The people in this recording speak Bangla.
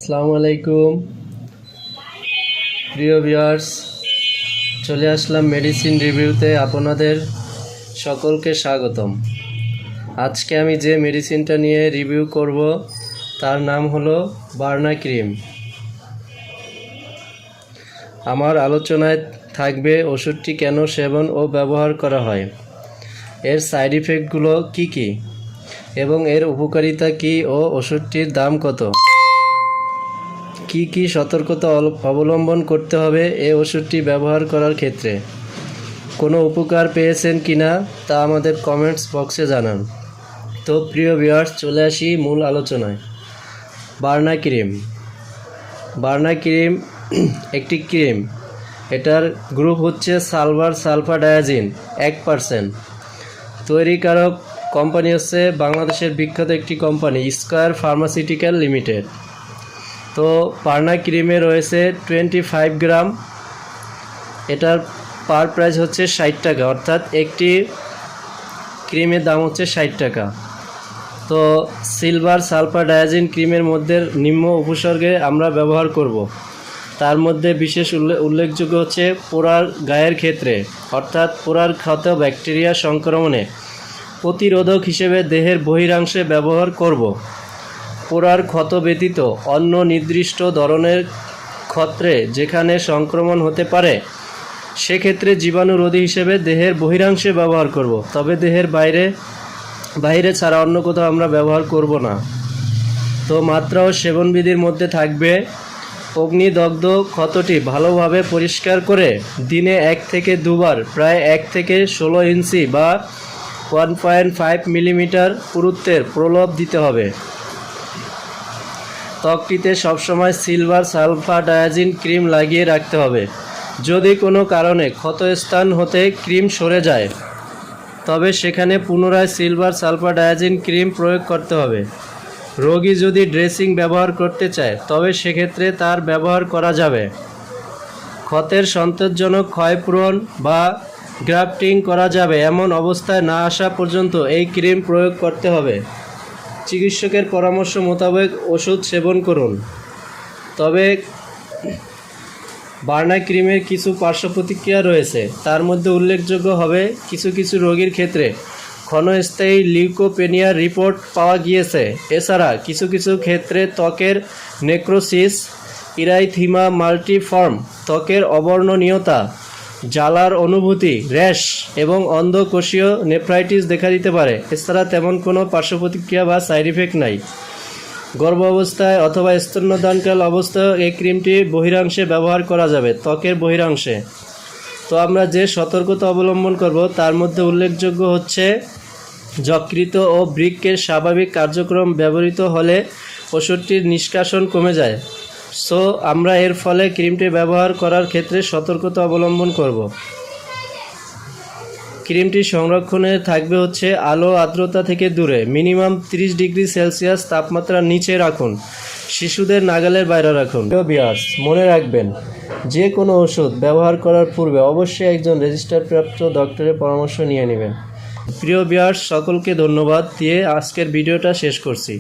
আসসালামু আলাইকুম প্রিয় ভিউয়ার্স, চলে আসলাম মেডিসিন রিভিউতে। আপনাদের সকলকে স্বাগতম। আজকে আমি যে মেডিসিনটা নিয়ে রিভিউ করব তার নাম হলো বার্না ক্রিম। আমার আলোচনায় থাকবে ওষুধটি কেন সেবন ও ব্যবহার করা হয়, এর সাইড ইফেক্টগুলো কি কি এবং এর উপকারিতা কি ও ওষুধটির দাম কত, কি কি সতর্কতা অবলম্বন করতে হবে এই ওষুধটি ব্যবহার করার ক্ষেত্রে, কোনো উপকার পেয়েছেন কিনা তা আমাদের কমেন্টস বক্সে জানান। তো প্রিয় ভিউয়ার্স, চলে আসি মূল আলোচনায়। বার্না ক্রিম একটি ক্রিম। এটার গ্রুপ হচ্ছে সালফাডায়াজিন 1%। তৈরিকারক কোম্পানি হচ্ছে বাংলাদেশের বিখ্যাত একটি কোম্পানি স্কয়ার ফার্মাসিউটিক্যাল লিমিটেড। তো বার্না ক্রিমে রয়েছে 25 গ্রাম। এটার পার প্রাইস হচ্ছে 60 টাকা, অর্থাৎ একটি ক্রিমের দাম হচ্ছে 60 টাকা। তো সালফাডায়াজিন ক্রিমের মধ্যে নিম্ন উপসর্গে আমরা ব্যবহার করব। তার মধ্যে বিশেষ উল্লেখযোগ্য হচ্ছে পোড়ার গায়ের ক্ষেত্রে, অর্থাৎ পোড়ার ক্ষত ব্যাকটেরিয়া সংক্রমণে প্রতিরোধক হিসেবে দেহের বহিরাংশে ব্যবহার করব। পোড়ার ক্ষত ব্যতীত অন্য নির্দিষ্ট ধরনের ক্ষত্রে যেখানে সংক্রমণ হতে পারে সেক্ষেত্রে জীবাণুরোধী হিসেবে দেহের বহিরাংশে ব্যবহার করব, তবে দেহের বাইরে ছাড়া অন্য কোথাও আমরা ব্যবহার করব না। তো মাত্রা ও সেবনবিধির মধ্যে থাকবে অগ্নিদগ্ধ ক্ষতটি ভালোভাবে পরিষ্কার করে দিনে 1 থেকে 2 বার প্রায় 1 থেকে 16 ইঞ্চি বা 1.5 মিলিমিটার পুরুত্বের প্রলেপ দিতে হবে। ত্বকটিতে সবসময় সালফাডায়াজিন ক্রিম লাগিয়ে রাখতে হবে। যদি কোনো কারণে ক্ষতস্থান হতে ক্রিম সরে যায় তবে সেখানে পুনরায় সালফাডায়াজিন ক্রিম প্রয়োগ করতে হবে। রোগী যদি ড্রেসিং ব্যবহার করতে চায় তবে সেক্ষেত্রে তার ব্যবহার করা যাবে। ক্ষতের সন্তোষজনক ক্ষয়পূরণ বা গ্রাফটিং করা যাবে এমন অবস্থায় না আসা পর্যন্ত এই ক্রিম প্রয়োগ করতে হবে। চিকিৎসকের পরামর্শ মোতাবেক ওষুধ সেবন করুন। তবে বার্না ক্রিমের কিছু পার্শ্ব প্রতিক্রিয়া রয়েছে, তার মধ্যে উল্লেখযোগ্য হবে কিছু রোগীর ক্ষেত্রে ক্ষণস্থায়ী লিউকোপেনিয়ার রিপোর্ট পাওয়া গিয়েছে। এছাড়া কিছু ক্ষেত্রে ত্বকের নেক্রোসিস, ইরাইথিমা মাল্টিফর্ম, ত্বকের অবর্ণনীয়তা, জ্বালার অনুভূতি, র্যাশ এবং অন্ধকোষীয় নেফ্রাইটিস দেখা দিতে পারে। এছাড়া তেমন কোনো পার্শ্ব প্রতিক্রিয়া বা সাইড ইফেক্ট নাই। গর্ভাবস্থায় অথবা স্তন্যদানকাল অবস্থায় এই ক্রিমটি বহিরাংশে ব্যবহার করা যাবে, ত্বকের বহিরাংশে। তো আমরা যে সতর্কতা অবলম্বন করব তার মধ্যে উল্লেখযোগ্য হচ্ছে যকৃত ও বৃক্কের স্বাভাবিক কার্যক্রম ব্যবহৃত হলে ওষুধটির নিষ্কাশন কমে যায়। সো আমরা এর ফলে ক্রিমটি ব্যবহার করার ক্ষেত্রে সতর্কতা অবলম্বন করব। ক্রিমটি সংরক্ষণে থাকবে হচ্ছে আলো আর্দ্রতা থেকে দূরে, মিনিমাম 30 ডিগ্রি সেলসিয়াস তাপমাত্রার নিচে রাখুন, শিশুদের নাগালের বাইরে রাখুন। ভিউয়ার্স, মনে রাখবেন যে কোনো ওষুধ ব্যবহার করার পূর্বে অবশ্যই একজন রেজিস্টারপ্রাপ্ত ডক্টরের পরামর্শ নিয়ে নেবেন। প্রিয় ভিউয়ার্স, সকলকে ধন্যবাদ দিয়ে আজকের ভিডিওটা শেষ করছি।